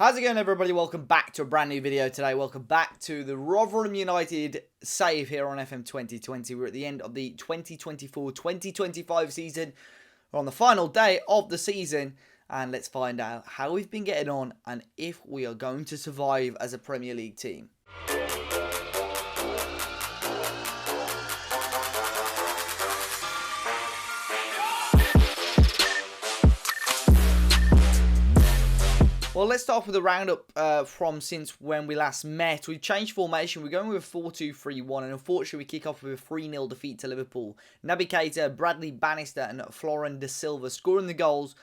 How's it going, everybody? Welcome back to a brand new video today. Welcome back to the Rotherham United save here on FM 2020. We're at the end of the 2024-2025 season. We're on the final day of the season, and let's find out how we've been getting on and if we are going to survive as a Premier League team. Well, let's start off with a roundup from since when we last met. We've changed formation. We're going with a 4-2-3-1, and unfortunately we kick off with a 3-0 defeat to Liverpool. Naby Keita, Bradley Bannister and Florin De Silva scoring the goals.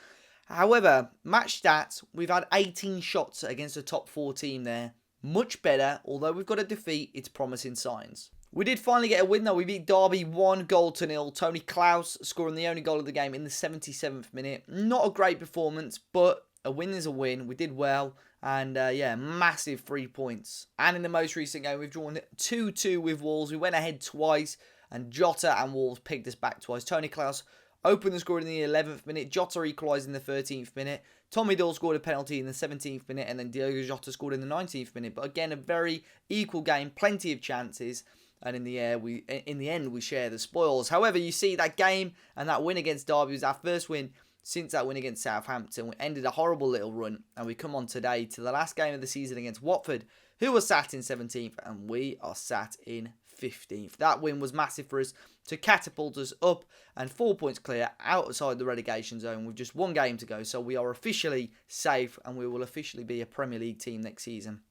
However, match stats, we've had 18 shots against the top 4 team there. Much better, although we've got a defeat, it's promising signs. We did finally get a win though. We beat Derby 1-0. Tony Klaus scoring the only goal of the game in the 77th minute. Not a great performance, but a win is a win. We did well. And yeah, massive 3 points. And in the most recent game, we've drawn 2-2 with Wolves. We went ahead twice. And Jota and Wolves picked us back twice. Tony Klaus opened the score in the 11th minute. Jota equalised in the 13th minute. Tommy Doyle scored a penalty in the 17th minute. And then Diogo Jota scored in the 19th minute. But again, a very equal game. Plenty of chances. And in the end, we share the spoils. However, you see that game and that win against Derby was our first win since that win against Southampton. We ended a horrible little run, and we come on today to the last game of the season against Watford, who was sat in 17th, and we are sat in 15th. That win was massive for us to catapult us up and 4 points clear outside the relegation zone with just one game to go. So we are officially safe, and we will officially be a Premier League team next season.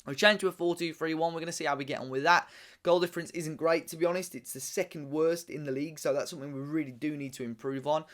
We've changed to a 4-2-3-1. We're going to see how we get on with that. Goal difference isn't great, to be honest. It's the second worst in the league, so that's something we really do need to improve on.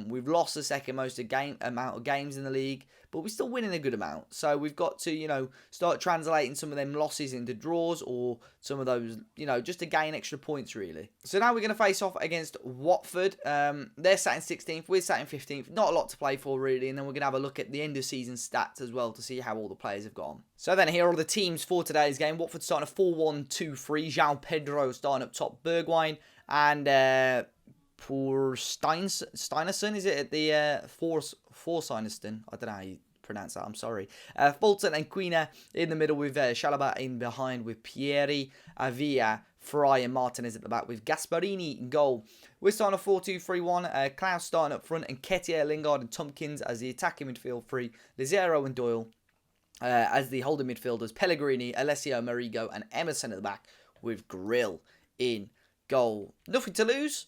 We've lost the second most amount of games in the league, but we're still winning a good amount. So we've got to, start translating some of them losses into draws or some of those, just to gain extra points, really. So now we're going to face off against Watford. They're sat in 16th. We're sat in 15th. Not a lot to play for, really. And then we're going to have a look at the end of season stats as well to see how all the players have gone. So then here are the teams for today's game. Watford starting a 4-1-2-3. João Pedro starting up top. Bergwijn and Poor Steinerson, is it? At the Forseinerson. I don't know how you pronounce that, I'm sorry. Fulton and Quina in the middle with Chalobah in behind with Pieri, Avia, Fry and Martinez at the back with Gasparini in goal. We're starting a 4-2-3-1. Klaus starting up front and Nketiah, Lingard and Tompkins as the attacking midfield three. Lizero and Doyle as the holding midfielders. Pellegrini, Alessio, Marigo and Emerson at the back with Grill in goal. Nothing to lose.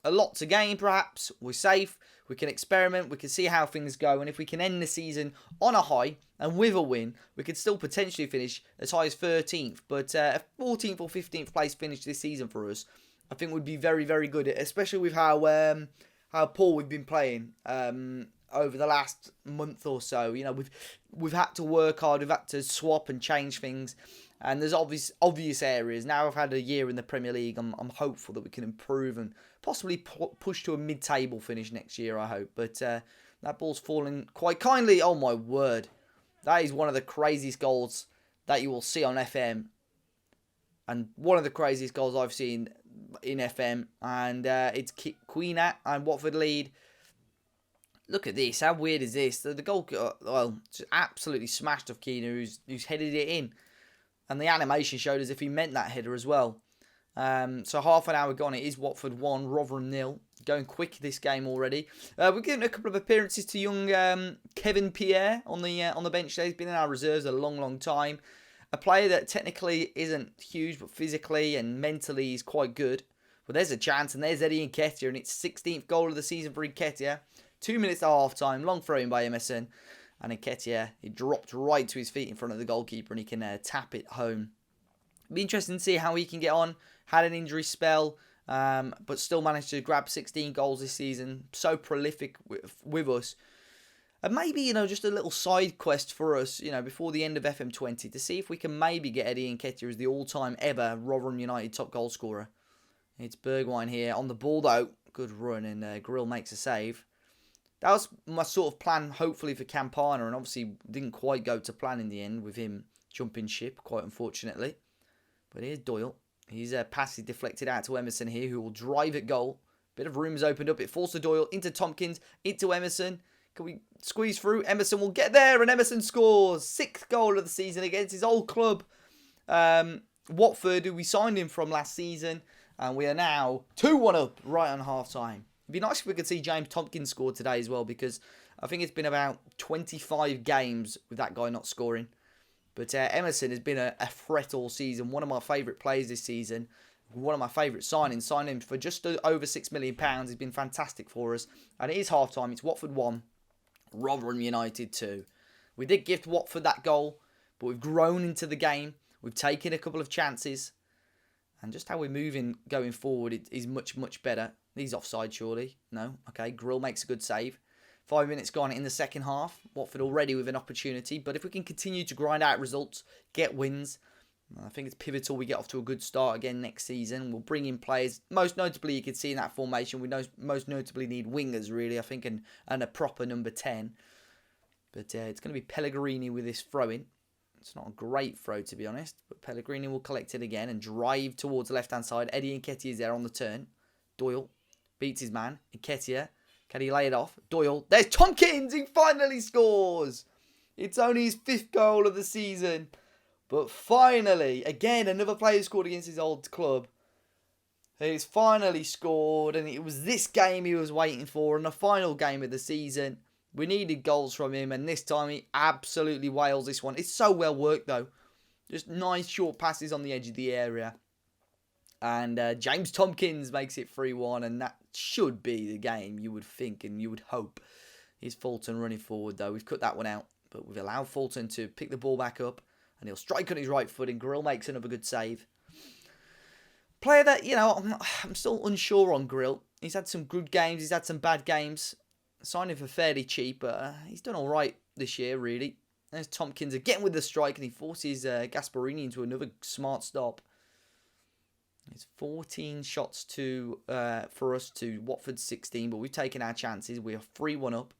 A lot to gain, perhaps. We're safe. We can experiment. We can see how things go. And if we can end the season on a high and with a win, we could still potentially finish as high as 13th. But a 14th or 15th place finish this season for us, I think would be very, very good. Especially with how poor we've been playing over the last month or so. We've had to work hard. We've had to swap and change things. And there's obvious areas. Now I've had a year in the Premier League. I'm hopeful that we can improve and possibly push to a mid-table finish next year, I hope. But that ball's falling quite kindly. Oh, my word. That is one of the craziest goals that you will see on FM. And one of the craziest goals I've seen in FM. And it's Quina and Watford lead. Look at this. How weird is this? The goal, just absolutely smashed off Quina, who's headed it in. And the animation showed as if he meant that header as well. So half an hour gone. It is Watford 1, Rotherham 0. Going quick this game already. We're giving a couple of appearances to young Kevin Pierre on the bench there. He's been in our reserves a long, long time. A player that technically isn't huge, but physically and mentally is quite good. But there's a chance, and there's Eddie Nketiah, and it's 16th goal of the season for Nketiah. 2 minutes to half time. Long throw in by Emerson. And Nketiah, he dropped right to his feet in front of the goalkeeper and he can tap it home. It'll be interesting to see how he can get on. Had an injury spell, but still managed to grab 16 goals this season. So prolific with us. And maybe, just a little side quest for us, before the end of FM20 to see if we can maybe get Eddie Nketiah as the all-time ever Rotherham United top goal scorer. It's Bergwijn here on the ball though. Good run and Grill makes a save. That was my sort of plan, hopefully, for Campana, and obviously didn't quite go to plan in the end with him jumping ship, quite unfortunately. But here's Doyle. He's passing deflected out to Emerson here, who will drive at goal. Bit of room has opened up. It falls to Doyle, into Tompkins, into Emerson. Can we Squeeze through. Emerson will get there, and Emerson scores. 6th goal of the season against his old club, Watford, who we signed him from last season. And we are now 2-1 up right on half-time. It'd be nice if we could see James Tompkins score today as well, because I think it's been about 25 games with that guy not scoring. But Emerson has been a threat all season. One of my favourite players this season. One of my favourite signings. Signed him for just over £6 million. He's been fantastic for us. And it is half-time. It's Watford 1, Rotherham United 2. We did gift Watford that goal, but we've grown into the game. We've taken a couple of chances. And just how we're moving going forward is much, much better. He's offside, surely. No. Okay, Grill makes a good save. 5 minutes gone in the second half. Watford already with an opportunity. But if we can continue to grind out results, get wins, I think it's pivotal we get off to a good start again next season. We'll bring in players. Most notably, you can see in that formation, we most notably need wingers, really, I think, and a proper number 10. But it's going to be Pellegrini with this throw-in. It's not a great throw, to be honest. But Pellegrini will collect it again and drive towards the left-hand side. Eddie Nketiah is there on the turn. Doyle beats his man. Nketiah. Can he lay it off? Doyle. There's Tompkins. He finally scores. It's only his 5th goal of the season. But finally, again, another player scored against his old club. He's finally scored. And it was this game he was waiting for. And the final game of the season. We needed goals from him, and this time he absolutely wails this one. It's so well worked, though. Just nice short passes on the edge of the area. And James Tompkins makes it 3-1, and that should be the game, you would think, and you would hope. Here's Fulton running forward, though. We've cut that one out, but we've allowed Fulton to pick the ball back up, and he'll strike on his right foot, and Grill makes another good save. Player that, I'm still unsure on Grill. He's had some good games, he's had some bad games. Signed him for fairly cheap, but he's done all right this year, really. There's Tompkins again with the strike, and he forces Gasparini into another smart stop. It's 14 shots for us to Watford's 16, but we've taken our chances. We are 3-1 up.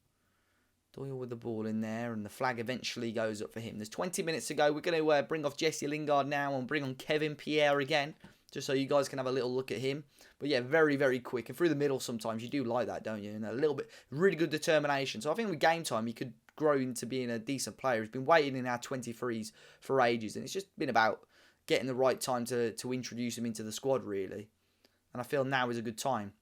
Doyle with the ball in there, and the flag eventually goes up for him. There's 20 minutes to go. We're going to bring off Jesse Lingard now and bring on Kevin Pierre again, just so you guys can have a little look at him. But yeah, very, very quick. And through the middle sometimes, you do like that, don't you? And a little bit, really good determination. So I think with game time, he could grow into being a decent player. He's been waiting in our 23s for ages. And it's just been about getting the right time to introduce him into the squad, really. And I feel now is a good time.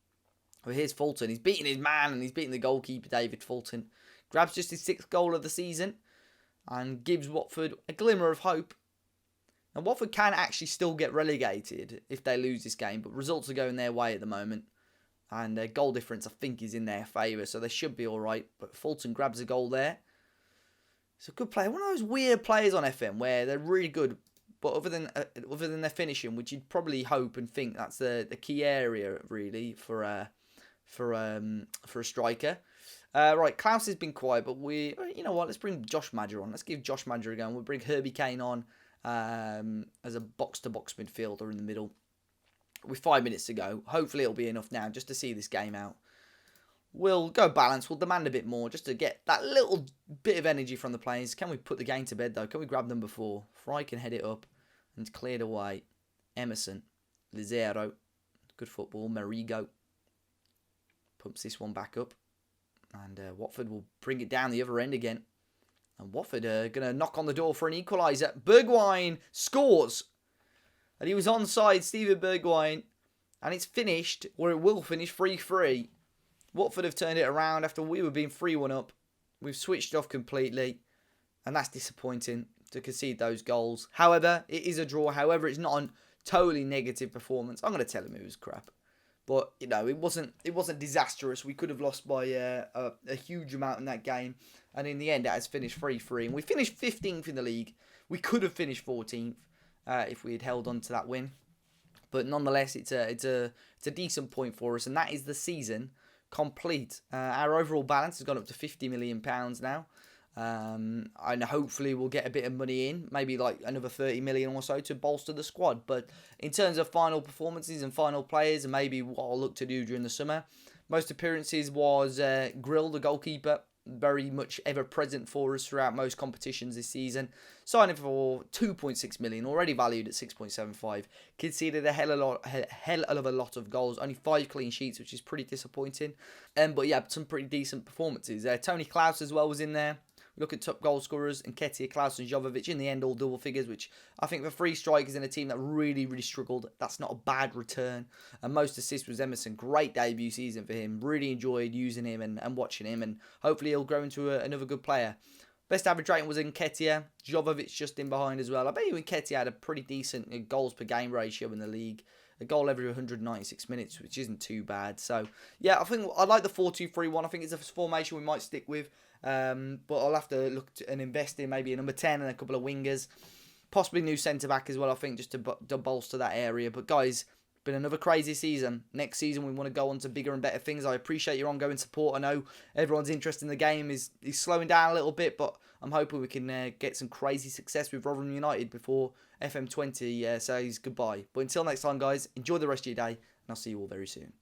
Well, here's Fulton. He's beating his man, and he's beating the goalkeeper, David Fulton. Grabs just his 6th goal of the season and gives Watford a glimmer of hope. And Watford can actually still get relegated if they lose this game, but results are going their way at the moment. And their goal difference, I think, is in their favour, so they should be alright. But Fulton grabs a goal there. It's a good player. One of those weird players on FM where they're really good, but other than their finishing, which you'd probably hope and think that's the key area, really, for a striker. Right, Klaus has been quiet, but you know what, let's bring Josh Madger on. Let's give Josh Madger a go. We'll bring Herbie Kane on as a box-to-box midfielder in the middle. With 5 minutes to go. Hopefully it'll be enough now just to see this game out. We'll go balance. We'll demand a bit more just to get that little bit of energy from the players. Can we put the game to bed, though? Can we grab number 4? Fry can head it up. And it's cleared away. Emerson. Lizero. Good football. Marigo. Pumps this one back up. And Watford will bring it down the other end again. And Watford are going to knock on the door for an equaliser. Bergwijn scores. And he was onside, Steven Bergwijn. And it's finished, or it will finish, 3-3. Watford have turned it around after we were being 3-1 up. We've switched off completely. And that's disappointing to concede those goals. However, it is a draw. However, it's not a totally negative performance. I'm going to tell him it was crap. But, you know, it wasn't disastrous. We could have lost by a huge amount in that game. And in the end, it has finished 3-3. And we finished 15th in the league. We could have finished 14th if we had held on to that win. But nonetheless, it's a decent point for us. And that is the season complete. Our overall balance has gone up to £50 million now. And hopefully we'll get a bit of money in, maybe like another 30 million or so to bolster the squad. But in terms of final performances and final players, and maybe what I'll look to do during the summer, most appearances was Grill, the goalkeeper, very much ever present for us throughout most competitions this season. Signing for 2.6 million, already valued at 6.75. Conceded a hell of a lot of goals, only 5 clean sheets, which is pretty disappointing. But yeah, some pretty decent performances. Tony Klaus as well was in there. Look at top goal scorers, Nketiah, Klaus and Jovovic, in the end all double figures, which I think for 3 strikers in a team that really, really struggled, that's not a bad return. And most assists was Emerson. Great debut season for him. Really enjoyed using him and watching him, and hopefully he'll grow into another good player. Best average rating was Nketiah. Jovovic just in behind as well. I bet you Nketiah had a pretty decent goals per game ratio in the league. A goal every 196 minutes, which isn't too bad. So, yeah, I think I like the 4-2-3-1. I think it's a formation we might stick with. But I'll have to look and invest in maybe a number 10 and a couple of wingers. Possibly new centre-back as well, I think, just to bolster that area. But, guys, been another crazy season. Next season, we want to go on to bigger and better things. I appreciate your ongoing support. I know everyone's interest in the game is slowing down a little bit, but I'm hoping we can get some crazy success with Rotherham United before FM20 says goodbye. But until next time, guys, enjoy the rest of your day, and I'll see you all very soon.